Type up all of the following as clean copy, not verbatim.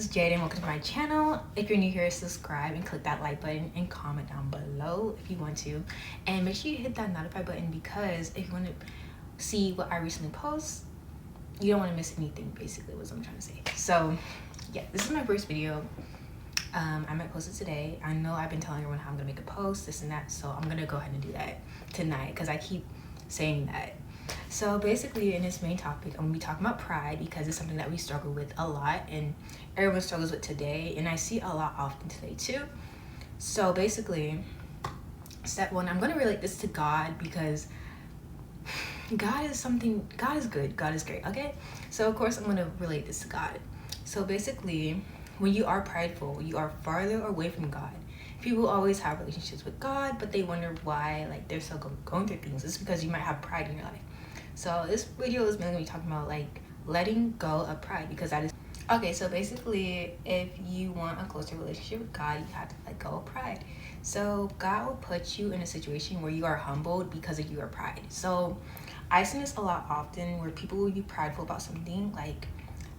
is Jaden. Welcome to my channel. If you're new here, subscribe and click that like button and comment down below if you want to. And make sure you hit that notify button because if you want to see what I recently post, you don't want to miss anything, basically, was what I'm trying to say. So, yeah, this is my first video. I might post it today. I know I've been telling everyone how I'm going to make a post, this and that, so I'm going to go ahead and do that tonight because I keep saying that. So basically, in this main topic, I'm going to be talking about pride because it's something that we struggle with a lot and everyone struggles with today, and I see a lot often today too. So basically, step one, I'm going to relate this to God because God is good, God is great, okay? So of course I'm going to relate this to God. So basically, when you are prideful, you are farther away from God. People always have relationships with God, but they wonder why, like, they're still going through things. It's because you might have pride in your life. So this video is mainly talking about like letting go of pride, because that is okay. So basically, if you want a closer relationship with God, you have to let go of pride. So God will put you in a situation where you are humbled because of your pride. So I see this a lot often where people will be prideful about something, like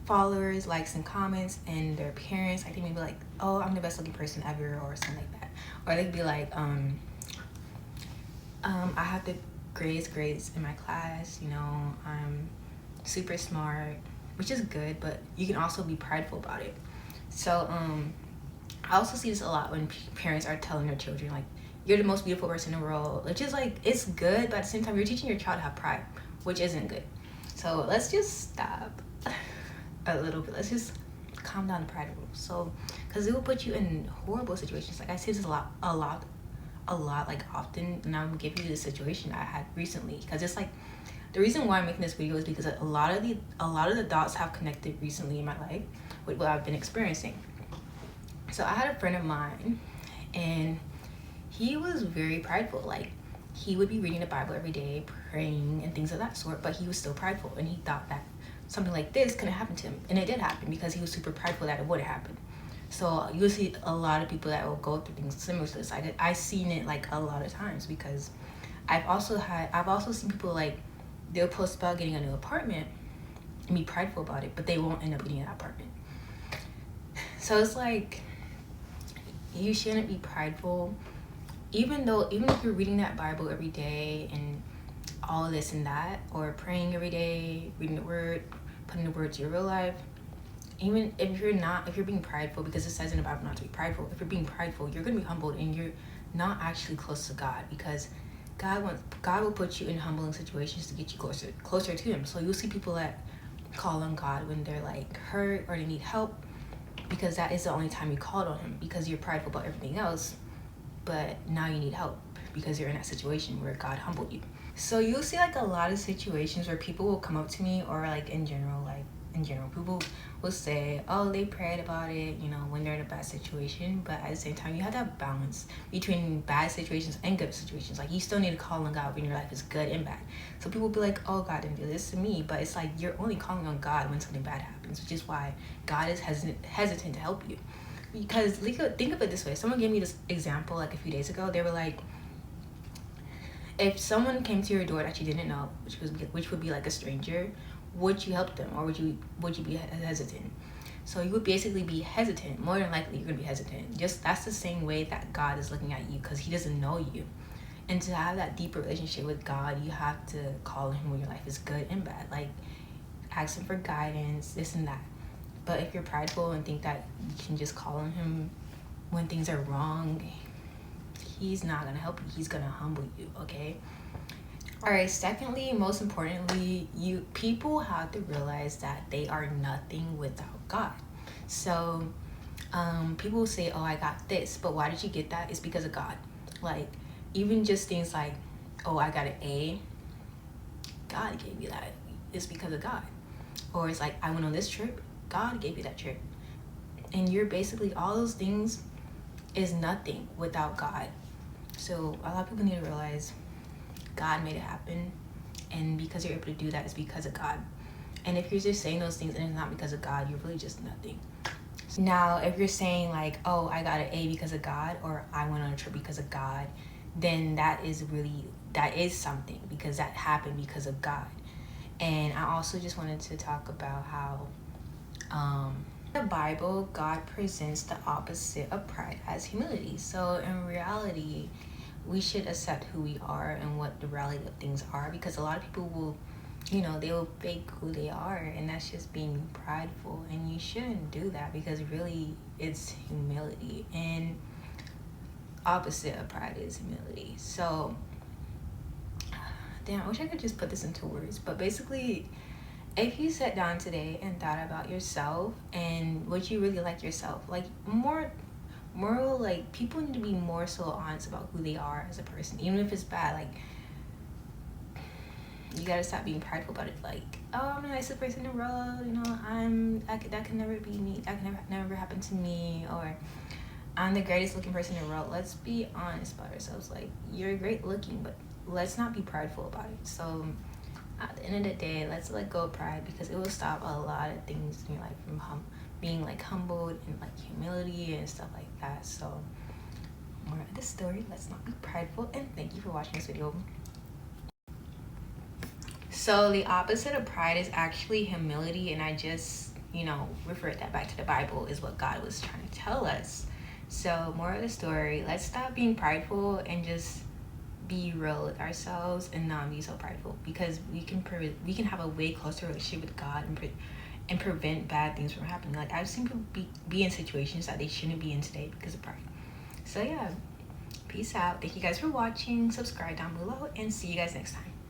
followers, likes, and comments, and their parents. Like, they may be like, oh, I'm the best looking person ever, or something like that. Or they could be like, I have the greatest grades in my class, you know, I'm super smart, which is good, but you can also be prideful about it. So I also see this a lot when parents are telling their children, like, you're the most beautiful person in the world, which is like, it's good, but at the same time you're teaching your child to have pride, which isn't good. So let's just stop a little bit. Let's just calm down the pride rules. So because it will put you in horrible situations. Like, I see this a lot, like often, and I'm giving you the situation I had recently, because it's like, the reason why I'm making this video is because a lot of the dots have connected recently in my life with what I've been experiencing. So I had a friend of mine, and he was very prideful. Like, he would be reading the Bible every day, praying and things of that sort, but he was still prideful, and he thought that something like this couldn't happen to him, and it did happen because he was super prideful that it would happen. So you'll see a lot of people that will go through things similar to this. I've seen it like a lot of times, because I've also seen people, like, they'll post about getting a new apartment and be prideful about it, but they won't end up getting an apartment. So it's like, you shouldn't be prideful, even if you're reading that Bible every day and all this and that, or praying every day, reading the word, putting the word to your real life. Even if you're being prideful, because it says in the Bible not to be prideful, if you're being prideful, you're going to be humbled, and you're not actually close to God, because God will put you in humbling situations to get you closer to him. So you'll see people that call on God when they're like hurt or they need help, because that is the only time you called on him, because you're prideful about everything else, but now you need help because you're in that situation where God humbled you. So you'll see like a lot of situations where people will come up to me, or like in general, people will say, oh, they prayed about it, you know, when they're in a bad situation. But at the same time, you have that balance between bad situations and good situations. Like, you still need to call on God when your life is good and bad. So people will be like, oh, God didn't do this to me, but it's like, you're only calling on God when something bad happens, which is why God is hesitant to help you. Because think of it this way. Someone gave me this example like a few days ago. They were like, if someone came to your door that you didn't know, which would be like a stranger, would you help them, or would you be hesitant? So you would basically be hesitant. More than likely, you're gonna be hesitant. Just, that's the same way that God is looking at you, because he doesn't know you. And to have that deeper relationship with God, you have to call on him when your life is good and bad. Like, ask him for guidance, this and that. But if you're prideful and think that you can just call on him when things are wrong, he's not gonna help you. He's gonna humble you, okay? All right, secondly, most importantly, people have to realize that they are nothing without God. So people will say, oh, I got this, but why did you get that? It's because of God. Like, even just things like, oh, I got an A, God gave you that. It's because of God. Or it's like, I went on this trip, God gave you that trip. And you're basically, all those things is nothing without God. So a lot of people need to realize God made it happen, and because you're able to do that, it's because of God. And if you're just saying those things and it's not because of God, you're really just nothing. Now, if you're saying like, oh, I got an A because of God, or I went on a trip because of God, then that is something, because that happened because of God. And I also just wanted to talk about how The Bible, God presents the opposite of pride as humility. So in reality, we should accept who we are and what the reality of things are, because a lot of people will, they will fake who they are, and that's just being prideful, and you shouldn't do that, because really it's humility, and opposite of pride is humility. So damn, I wish I could just put this into words, but basically, if you sat down today and thought about yourself and what you really like yourself, like more like, people need to be more so honest about who they are as a person, even if it's bad. Like, you gotta stop being prideful about it. Like, oh, I'm the nicest person in the world, that can never be me, that can never happen to me, or I'm the greatest looking person in the world. Let's be honest about ourselves. Like, you're great looking, but let's not be prideful about it. So at the end of the day, let's let go of pride, because it will stop a lot of things in your life from being like humbled and like humility and stuff like that. So more of the story, let's not be prideful, and thank you for watching this video. So the opposite of pride is actually humility, and I just referred that back to the Bible, is what God was trying to tell us. So more of the story, let's stop being prideful and just be real with ourselves and not be so prideful, because we can have a way closer relationship with God and prevent bad things from happening. Like, I've seen people be in situations that they shouldn't be in today because of pride. So yeah, peace out. Thank you guys for watching. Subscribe down below, and see you guys next time.